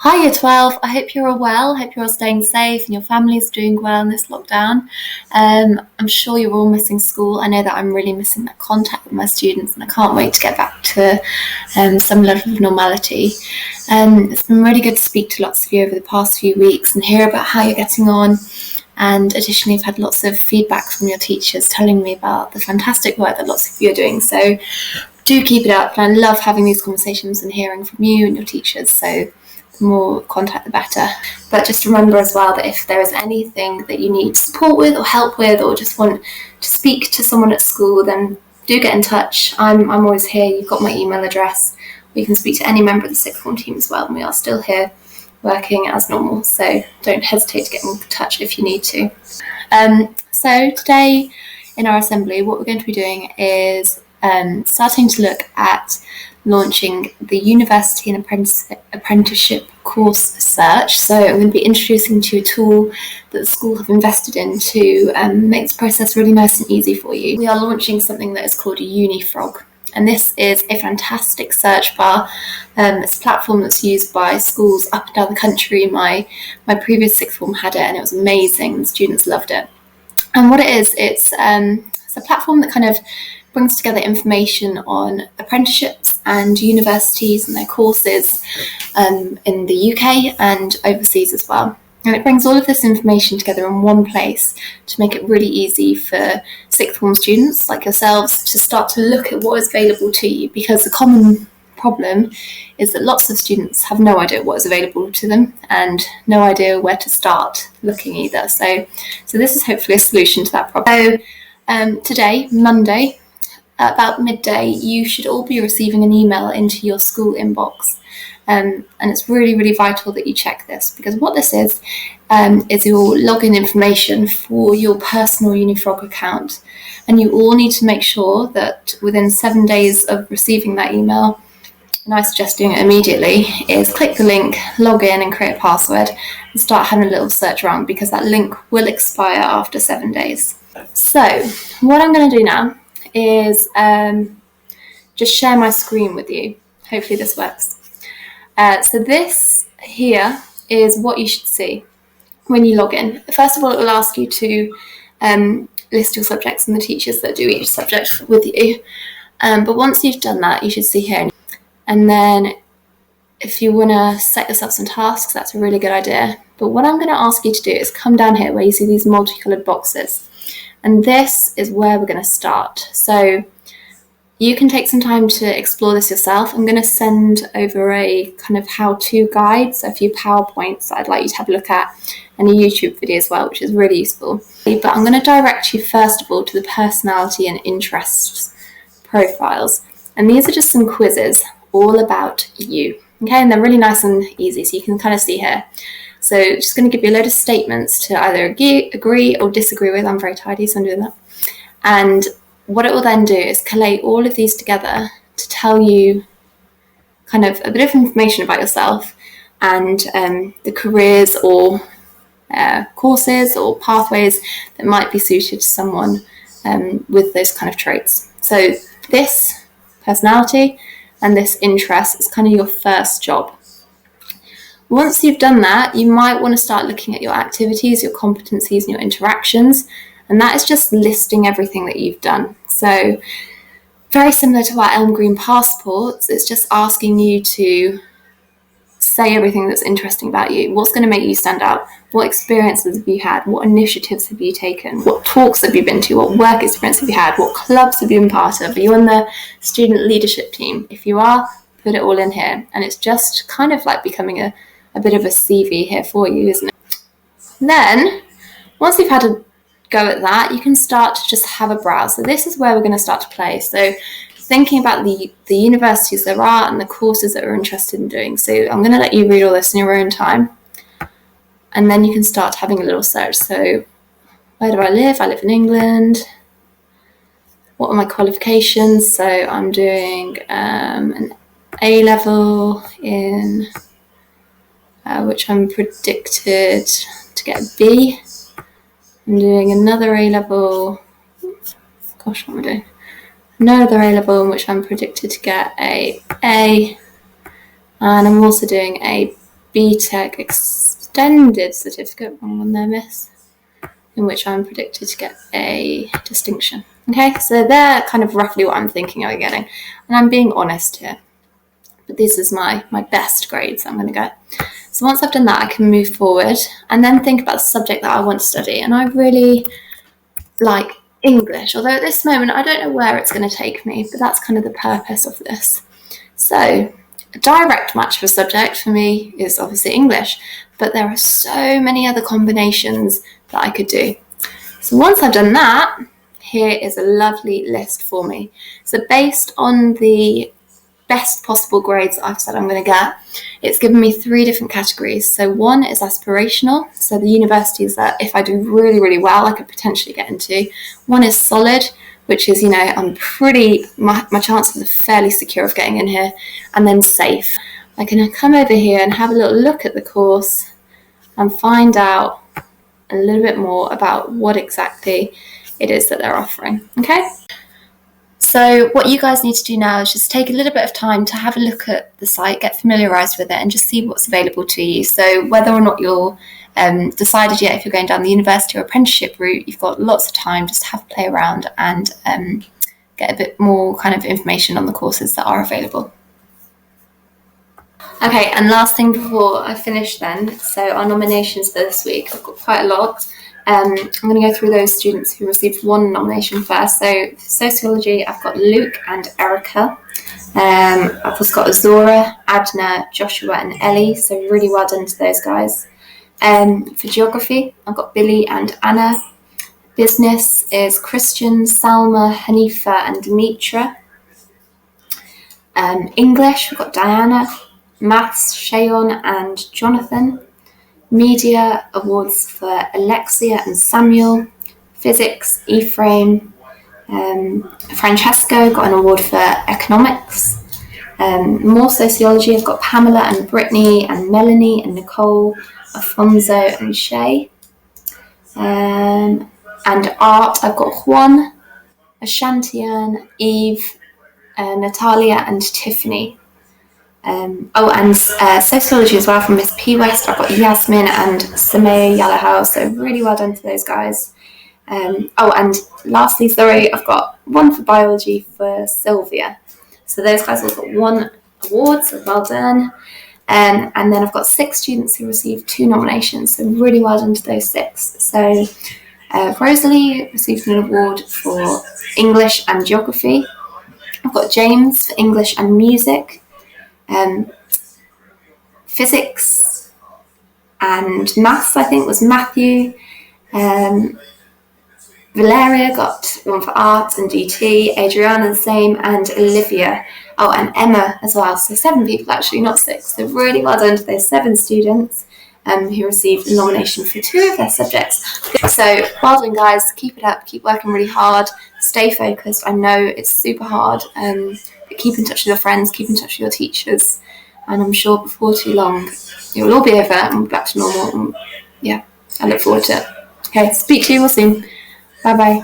Hi, Year 12. I hope you're all well. Hope you're all staying safe and your family's doing well in this lockdown. I'm sure you're all missing school. I know that I'm really missing that contact with my students, and I can't wait to get back to some level of normality. It's been really good to speak to lots of you over the past few weeks and hear about how you're getting on. And additionally, I've had lots of feedback from your teachers telling me about the fantastic work that lots of you are doing. So do keep it up. And I love having these conversations and hearing from you and your teachers. So the more contact, the better. But just remember as well that if there is anything that you need support with or help with, or just want to speak to someone at school, then do get in touch. I'm always here. You've got my email address. We can speak to any member of the sixth form team as well, and we are still here working as normal, so don't hesitate to get in touch if you need to. So today in our assembly, what we're going to be doing is starting to look at launching the university and apprenticeship course search. So I'm going to be introducing to you a tool that the school have invested in to make the process really nice and easy for you. We are launching something that is called UniFrog. And this is a fantastic search bar. It's a platform that's used by schools up and down the country. My previous sixth form had it, and it was amazing. The students loved it. And what it is, it's a platform that kind of brings together information on apprenticeships and universities and their courses in the UK and overseas as well. And it brings all of this information together in one place to make it really easy for sixth form students like yourselves to start to look at what is available to you, because the common problem is that lots of students have no idea what is available to them and no idea where to start looking either. So this is hopefully a solution to that problem. So today, Monday, about midday, you should all be receiving an email into your school inbox. And it's really, really vital that you check this, because what this is your login information for your personal UniFrog account. And you all need to make sure that within 7 days of receiving that email, and I suggest doing it immediately, is click the link, log in and create a password and start having a little search around, because that link will expire after 7 days. So what I'm going to do now is just share my screen with you. Hopefully this works. So this here is what you should see when you log in. First of all, it will ask you to list your subjects and the teachers that do each subject with you. But once you've done that, you should see here. And then if you want to set yourself some tasks, that's a really good idea. But what I'm going to ask you to do is come down here where you see these multicolored boxes. And this is where we're going to start. So you can take some time to explore this yourself. I'm going to send over a kind of how-to guide, so a few PowerPoints that I'd like you to have a look at, and a YouTube video as well, which is really useful. But I'm going to direct you first of all to the personality and interests profiles. And these are just some quizzes all about you. Okay, and they're really nice and easy, so you can kind of see here. So just going to give you a load of statements to either agree or disagree with. I'm very tidy, so I'm doing that. And what it will then do is collate all of these together to tell you kind of a bit of information about yourself and the careers or courses or pathways that might be suited to someone with those kind of traits. So this personality and this interest is kind of your first job. Once you've done that, you might want to start looking at your activities, your competencies, and your interactions. And that is just listing everything that you've done. So very similar to our Elm Green passports, it's just asking you to say everything that's interesting about you. What's going to make you stand out? What experiences have you had? What initiatives have you taken? What talks have you been to? What work experience have you had? What clubs have you been part of? Are you on the student leadership team? If you are, put it all in here. And it's just kind of like becoming a bit of a CV here for you, isn't it? Then, once you've had a go at that, you can start to just have a browse. So this is where we're going to start to play. So thinking about the universities there are and the courses that we're interested in doing. So I'm going to let you read all this in your own time. And then you can start having a little search. So where do I live? I live in England. What are my qualifications? So I'm doing an A-level in which I'm predicted to get a B. I'm doing another A-level, what am I doing? Another A-level in which I'm predicted to get a A. And I'm also doing a BTEC extended certificate, wrong one there, miss, in which I'm predicted to get a distinction. Okay, so they're kind of roughly what I'm thinking of getting, and I'm being honest here, but this is my best grades I'm going to get. So once I've done that, I can move forward and then think about the subject that I want to study. And I really like English, although at this moment I don't know where it's going to take me, but that's kind of the purpose of this. So a direct match for subject for me is obviously English, but there are so many other combinations that I could do. So once I've done that, here is a lovely list for me. So based on the best possible grades I've said I'm going to get, it's given me 3 different categories. So one is aspirational, so the universities that if I do really, really well, I could potentially get into. One is solid, which is, I'm my chances are fairly secure of getting in here. And then safe. I can come over here and have a little look at the course and find out a little bit more about what exactly it is that they're offering. Okay? So what you guys need to do now is just take a little bit of time to have a look at the site, get familiarised with it, and just see what's available to you. So whether or not you're decided yet if you're going down the university or apprenticeship route, you've got lots of time just to have a play around and get a bit more kind of information on the courses that are available. Okay, and last thing before I finish then, so our nominations for this week, I've got quite a lot. I'm going to go through those students who received one nomination first. So for sociology, I've got Luke and Erica. I've also got Azora, Adna, Joshua and Ellie, so really well done to those guys. For geography, I've got Billy and Anna. Business is Christian, Salma, Hanifa and Demetra. English, we've got Diana. Maths, Shayon and Jonathan. Media awards for Alexia and Samuel. Physics, Ephraim. Francesco got an award for economics. More sociology, I've got Pamela and Brittany and Melanie and Nicole, Afonso and Shay. And art, I've got Juan, Ashantian, Eve, Natalia and Tiffany. Sociology as well from Miss P West. I've got Yasmin and Samaya Yalahau, so really well done to those guys. And lastly, I've got one for biology for Sylvia. So those guys all got 1 award, so well done. And then I've got 6 students who received 2 nominations, so really well done to those 6. So Rosalie received an award for English and geography. I've got James for English and music. Physics and maths, I think, was Matthew. Valeria got one for arts and DT, Adriana the same, and Olivia. Oh, and Emma as well. So 7 people actually, not 6. So really well done to those 7 students who received a nomination for 2 of their subjects. So well done, guys. Keep it up. Keep working really hard. Stay focused. I know it's super hard. But keep in touch with your friends. Keep in touch with your teachers. And I'm sure before too long, it will all be over and we'll be back to normal. And, yeah, I look forward to it. Okay, speak to you all soon. Bye-bye.